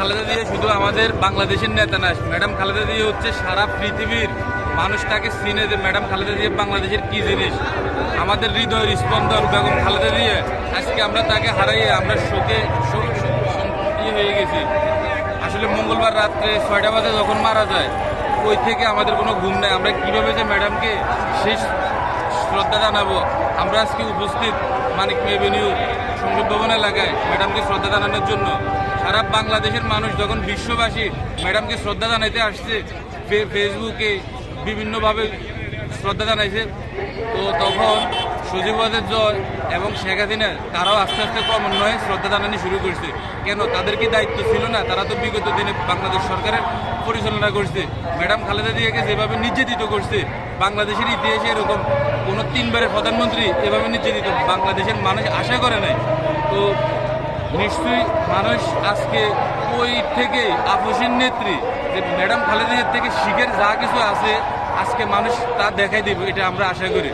খালেদা জিয়া শুধু আমাদের বাংলাদেশের নেতা না, ম্যাডাম খালেদা জিয়া হচ্ছে সারা পৃথিবীর মানুষ তাকে চিনে যে ম্যাডাম খালেদা জিয়া বাংলাদেশের কি জিনিস। আমাদের হৃদয়ের স্পন্দন বেগম খালেদা জিয়া, আজকে আমরা তাকে হারাইয়ে আমরা শোকে হয়ে গেছি। আসলে মঙ্গলবার রাত্রে 6টা বাজে যখন মারা যায়, ওই থেকে আমাদের কোনো ঘুম নেই। আমরা কীভাবে যে ম্যাডামকে শেষ শ্রদ্ধা জানাবো। আমরা আজকে উপস্থিত মানিক এভিনিউ সংসদ ভবন এলাকায় ম্যাডামকে শ্রদ্ধা জানানোর জন্য। সারা বাংলাদেশের মানুষ যখন বিশ্ববাসী ম্যাডামকে শ্রদ্ধা জানাইতে আসছে, ফেসবুকে বিভিন্নভাবে শ্রদ্ধা জানাইছে, তো তখন সজীবদের জয় এবং শেখ হাসিনা তারাও আস্তে আস্তে ক্রমান্বয়ে শ্রদ্ধা জানানো শুরু করছে। কেন? তাদের কি দায়িত্ব ছিল না? তারা তো বিগত দিনে বাংলাদেশ সরকারের পরিচালনা করছে। ম্যাডাম খালেদা জিয়াকে যেভাবে নির্যাতিত করছে, বাংলাদেশের ইতিহাসে এরকম কোনো 3বারের প্রধানমন্ত্রী এভাবে নির্যাতিত বাংলাদেশের মানুষ আশা করে নাই। তো নিশ্চয়ই মানুষ আজকে ওই থেকে আপসের নেত্রী যে ম্যাডাম খালেদা জিয়ার থেকে শিখের যা কিছু আছে আজকে মানুষ তা দেখাই দিব, এটা আমরা আশা করি।